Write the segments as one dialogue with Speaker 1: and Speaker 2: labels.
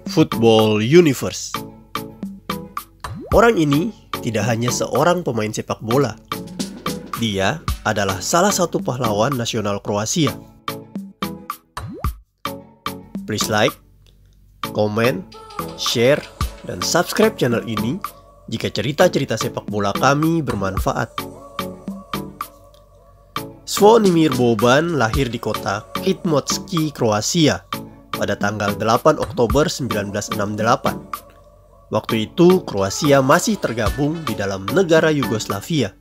Speaker 1: Football Universe. Orang ini tidak hanya seorang pemain sepak bola. Dia adalah salah satu pahlawan nasional Kroasia. Please like, comment, share, dan subscribe channel ini jika cerita-cerita sepak bola kami bermanfaat. Zvonimir Boban lahir di kota Kitmotsky, Kroasia pada tanggal 8 Oktober 1968. Waktu itu Kroasia masih tergabung di dalam negara Yugoslavia.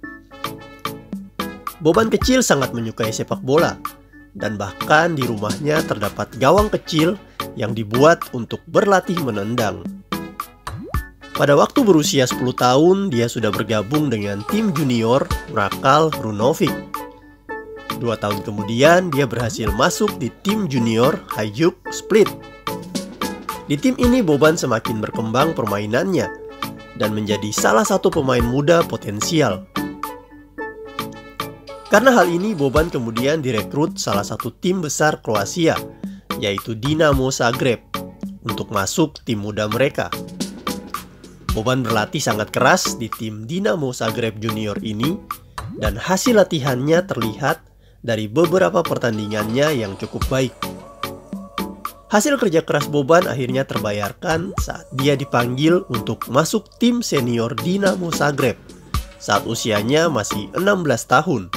Speaker 1: Boban kecil sangat menyukai sepak bola, dan bahkan di rumahnya terdapat gawang kecil yang dibuat untuk berlatih menendang. Pada waktu berusia 10 tahun, dia sudah bergabung dengan tim junior Mrakal Runovic. 2 tahun kemudian, dia berhasil masuk di tim junior Hajduk Split. Di tim ini Boban semakin berkembang permainannya dan menjadi salah satu pemain muda potensial. Karena hal ini, Boban kemudian direkrut salah satu tim besar Kroasia, yaitu Dinamo Zagreb, untuk masuk tim muda mereka. Boban berlatih sangat keras di tim Dinamo Zagreb Junior ini, dan hasil latihannya terlihat dari beberapa pertandingannya yang cukup baik. Hasil kerja keras Boban akhirnya terbayarkan saat dia dipanggil untuk masuk tim senior Dinamo Zagreb saat usianya masih 16 tahun.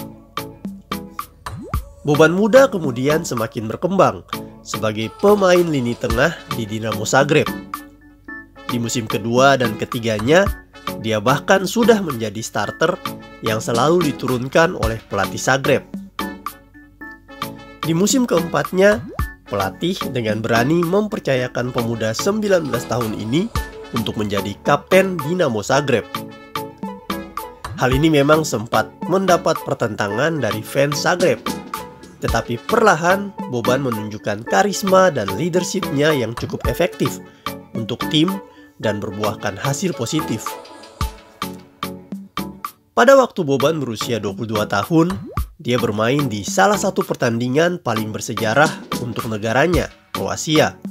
Speaker 1: Boban muda kemudian semakin berkembang sebagai pemain lini tengah di Dinamo Zagreb. Di musim kedua dan ketiganya, dia bahkan sudah menjadi starter yang selalu diturunkan oleh pelatih Zagreb. Di musim keempatnya, pelatih dengan berani mempercayakan pemuda 19 tahun ini untuk menjadi kapten Dinamo Zagreb. Hal ini memang sempat mendapat pertentangan dari fans Zagreb, tetapi perlahan Boban menunjukkan karisma dan leadership-nya yang cukup efektif untuk tim dan berbuahkan hasil positif. Pada waktu Boban berusia 22 tahun, dia bermain di salah satu pertandingan paling bersejarah untuk negaranya, Kroasia.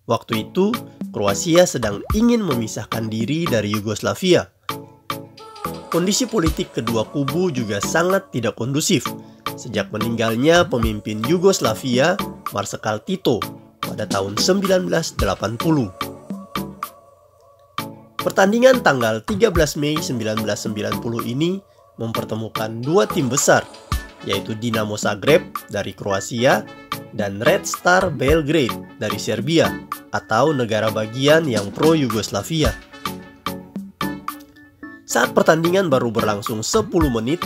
Speaker 1: Waktu itu, Kroasia sedang ingin memisahkan diri dari Yugoslavia. Kondisi politik kedua kubu juga sangat tidak kondusif sejak meninggalnya pemimpin Yugoslavia, Marsekal Tito, pada tahun 1980. Pertandingan tanggal 13 Mei 1990 ini mempertemukan dua tim besar, yaitu Dinamo Zagreb dari Kroasia dan Red Star Belgrade dari Serbia atau negara bagian yang pro-Yugoslavia. Saat pertandingan baru berlangsung 10 menit,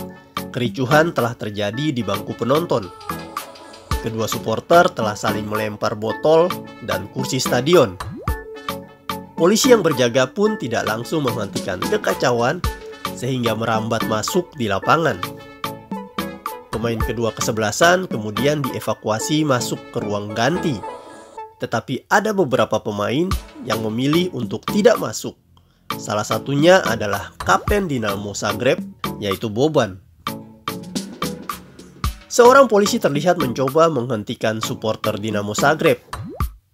Speaker 1: kericuhan telah terjadi di bangku penonton. Kedua supporter telah saling melempar botol dan kursi stadion. Polisi yang berjaga pun tidak langsung menghentikan kekacauan sehingga merambat masuk di lapangan. Pemain kedua kesebelasan kemudian dievakuasi masuk ke ruang ganti. Tetapi ada beberapa pemain yang memilih untuk tidak masuk. Salah satunya adalah kapten Dinamo Zagreb, yaitu Boban. Seorang polisi terlihat mencoba menghentikan supporter Dinamo Zagreb.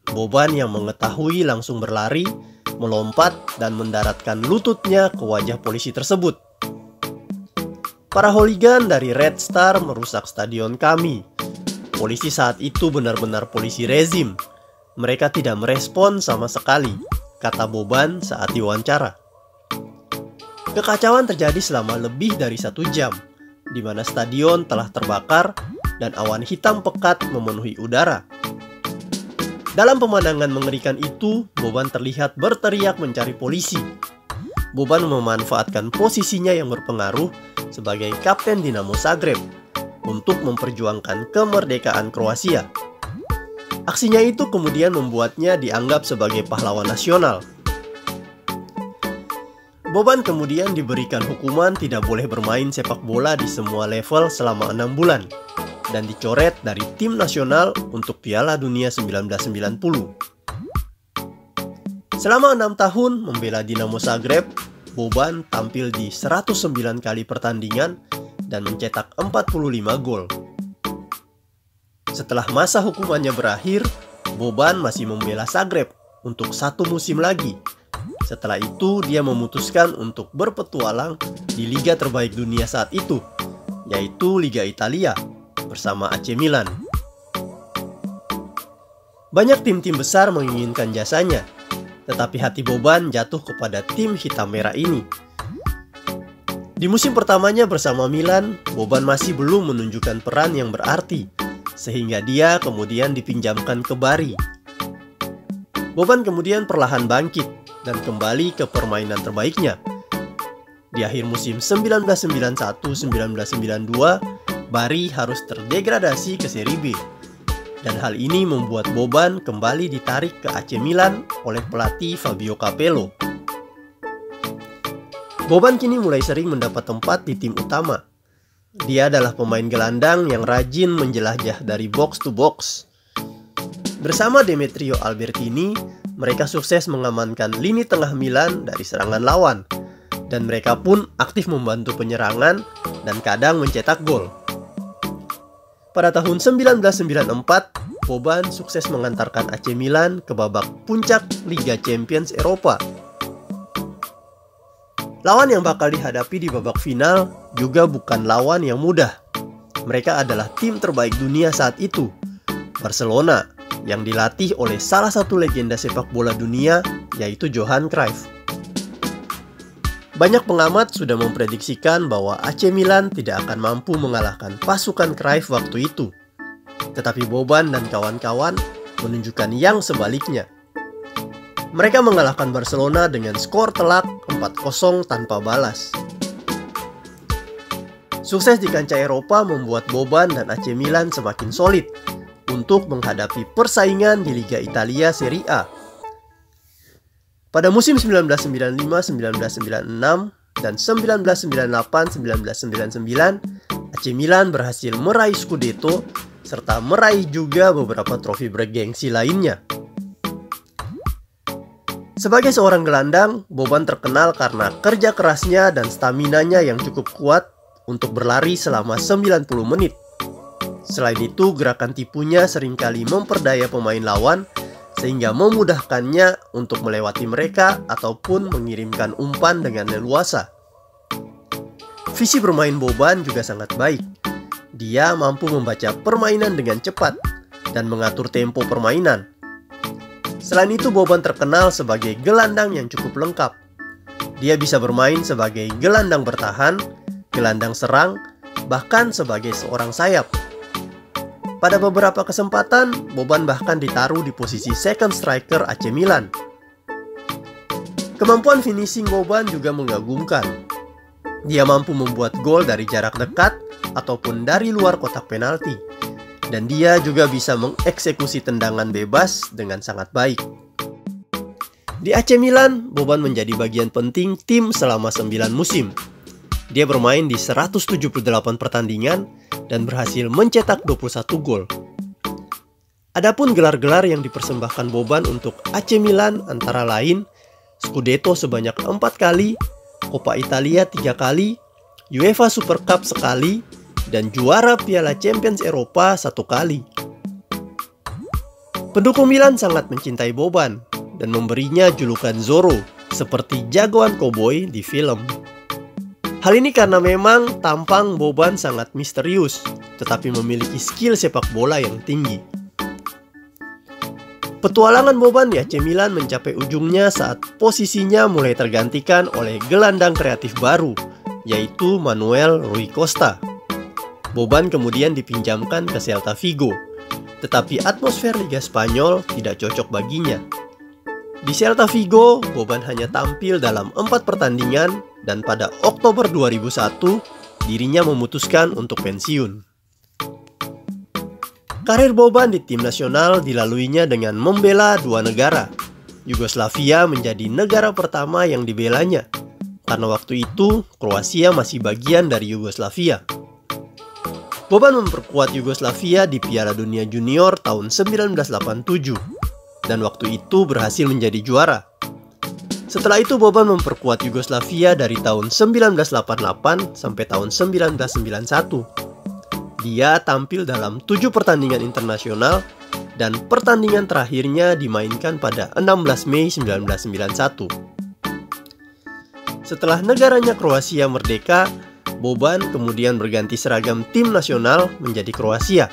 Speaker 1: Boban yang mengetahui langsung berlari, melompat dan mendaratkan lututnya ke wajah polisi tersebut. Para hooligan dari Red Star merusak stadion kami. Polisi saat itu benar-benar polisi rezim. Mereka tidak merespon sama sekali, kata Boban saat diwawancara. Kekacauan terjadi selama lebih dari 1 jam, di mana stadion telah terbakar dan awan hitam pekat memenuhi udara. Dalam pemandangan mengerikan itu, Boban terlihat berteriak mencari polisi. Boban memanfaatkan posisinya yang berpengaruh sebagai kapten Dinamo Zagreb untuk memperjuangkan kemerdekaan Kroasia. Aksinya itu kemudian membuatnya dianggap sebagai pahlawan nasional. Boban kemudian diberikan hukuman tidak boleh bermain sepak bola di semua level selama 6 bulan. Dan dicoret dari tim nasional untuk Piala Dunia 1990. Selama 6 tahun membela Dinamo Zagreb, Boban tampil di 109 kali pertandingan dan mencetak 45 gol. Setelah masa hukumannya berakhir, Boban masih membela Zagreb untuk 1 musim lagi. Setelah itu dia memutuskan untuk berpetualang di liga terbaik dunia saat itu, yaitu Liga Italia bersama AC Milan. Banyak tim-tim besar menginginkan jasanya, tetapi hati Boban jatuh kepada tim hitam merah ini. Di musim pertamanya bersama Milan, Boban masih belum menunjukkan peran yang berarti, sehingga dia kemudian dipinjamkan ke Bari. Boban kemudian perlahan bangkit dan kembali ke permainan terbaiknya. Di akhir musim 1991-1992, Bari harus terdegradasi ke Serie B. Dan hal ini membuat Boban kembali ditarik ke AC Milan oleh pelatih Fabio Capello. Boban kini mulai sering mendapat tempat di tim utama. Dia adalah pemain gelandang yang rajin menjelajah dari box to box. Bersama Demetrio Albertini, mereka sukses mengamankan lini tengah Milan dari serangan lawan. Dan mereka pun aktif membantu penyerangan dan kadang mencetak gol. Pada tahun 1994, Boban sukses mengantarkan AC Milan ke babak puncak Liga Champions Eropa. Lawan yang bakal dihadapi di babak final juga bukan lawan yang mudah. Mereka adalah tim terbaik dunia saat itu, Barcelona, yang dilatih oleh salah satu legenda sepak bola dunia, yaitu Johan Cruyff. Banyak pengamat sudah memprediksikan bahwa AC Milan tidak akan mampu mengalahkan pasukan Cruyff waktu itu. Tetapi Boban dan kawan-kawan menunjukkan yang sebaliknya. Mereka mengalahkan Barcelona dengan skor telak 4-0 tanpa balas. Sukses di kancah Eropa membuat Boban dan AC Milan semakin solid untuk menghadapi persaingan di Liga Italia Serie A. Pada musim 1995-1996 dan 1998-1999, AC Milan berhasil meraih Scudetto serta meraih juga beberapa trofi bergengsi lainnya. Sebagai seorang gelandang, Boban terkenal karena kerja kerasnya dan staminanya yang cukup kuat untuk berlari selama 90 menit. Selain itu, gerakan tipunya seringkali memperdaya pemain lawan sehingga memudahkannya untuk melewati mereka ataupun mengirimkan umpan dengan leluasa. Visi bermain Boban juga sangat baik. Dia mampu membaca permainan dengan cepat dan mengatur tempo permainan. Selain itu, Boban terkenal sebagai gelandang yang cukup lengkap. Dia bisa bermain sebagai gelandang bertahan, gelandang serang, bahkan sebagai seorang sayap. Pada beberapa kesempatan, Boban bahkan ditaruh di posisi second striker AC Milan. Kemampuan finishing Boban juga mengagumkan. Dia mampu membuat gol dari jarak dekat ataupun dari luar kotak penalti. Dan dia juga bisa mengeksekusi tendangan bebas dengan sangat baik. Di AC Milan, Boban menjadi bagian penting tim selama 9 musim. Dia bermain di 178 pertandingan dan berhasil mencetak 21 gol. Adapun gelar-gelar yang dipersembahkan Boban untuk AC Milan antara lain Scudetto sebanyak 4 kali, Coppa Italia 3 kali, UEFA Super Cup sekali, dan juara Piala Champions Eropa 1 kali. Pendukung Milan sangat mencintai Boban dan memberinya julukan Zorro, seperti jagoan koboi di film. Hal ini karena memang tampang Boban sangat misterius, tetapi memiliki skill sepak bola yang tinggi. Petualangan Boban di AC Milan mencapai ujungnya saat posisinya mulai tergantikan oleh gelandang kreatif baru, yaitu Manuel Rui Costa. Boban kemudian dipinjamkan ke Celta Vigo, tetapi atmosfer Liga Spanyol tidak cocok baginya. Di Celta Vigo, Boban hanya tampil dalam 4 pertandingan dan pada Oktober 2001, dirinya memutuskan untuk pensiun. Karir Boban di tim nasional dilaluinya dengan membela 2 negara. Yugoslavia menjadi negara pertama yang dibelanya, karena waktu itu Kroasia masih bagian dari Yugoslavia. Boban memperkuat Yugoslavia di Piala Dunia Junior tahun 1987. Dan waktu itu berhasil menjadi juara. Setelah itu Boban memperkuat Yugoslavia dari tahun 1988 sampai tahun 1991. Dia tampil dalam 7 pertandingan internasional dan pertandingan terakhirnya dimainkan pada 16 Mei 1991. Setelah negaranya Kroasia merdeka, Boban kemudian berganti seragam tim nasional menjadi Kroasia.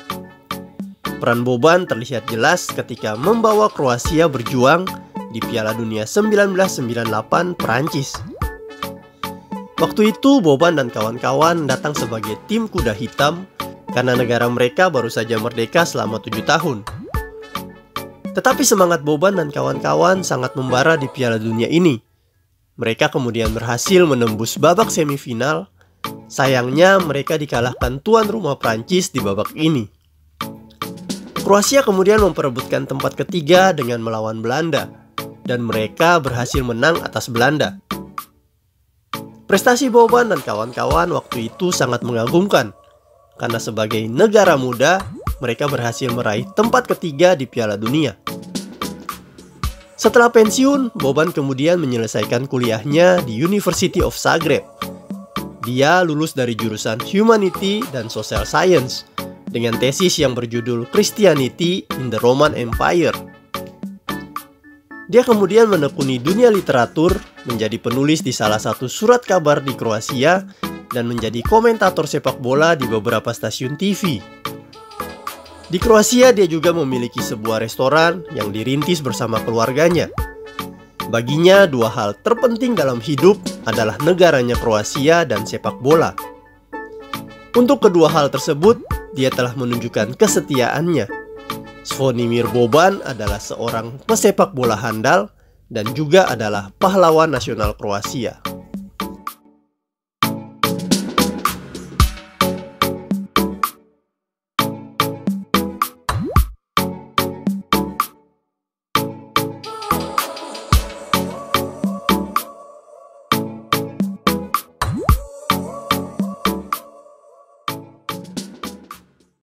Speaker 1: Peran Boban terlihat jelas ketika membawa Kroasia berjuang di Piala Dunia 1998 Perancis. Waktu itu Boban dan kawan-kawan datang sebagai tim kuda hitam karena negara mereka baru saja merdeka selama 7 tahun. Tetapi semangat Boban dan kawan-kawan sangat membara di Piala Dunia ini. Mereka kemudian berhasil menembus babak semifinal. Sayangnya mereka dikalahkan tuan rumah Prancis di babak ini. Kroasia kemudian memperebutkan tempat ketiga dengan melawan Belanda, dan mereka berhasil menang atas Belanda. Prestasi Boban dan kawan-kawan waktu itu sangat mengagumkan, karena sebagai negara muda, mereka berhasil meraih tempat ketiga di Piala Dunia. Setelah pensiun, Boban kemudian menyelesaikan kuliahnya di University of Zagreb. Dia lulus dari jurusan Humanity dan Social Science dengan tesis yang berjudul Christianity in the Roman Empire. Dia kemudian menekuni dunia literatur, menjadi penulis di salah satu surat kabar di Kroasia, dan menjadi komentator sepak bola di beberapa stasiun TV. Di Kroasia dia juga memiliki sebuah restoran yang dirintis bersama keluarganya. Baginya dua hal terpenting dalam hidup adalah negaranya Kroasia dan sepak bola. Untuk kedua hal tersebut, dia telah menunjukkan kesetiaannya. Zvonimir Boban adalah seorang pesepak bola handal dan juga adalah pahlawan nasional Kroasia.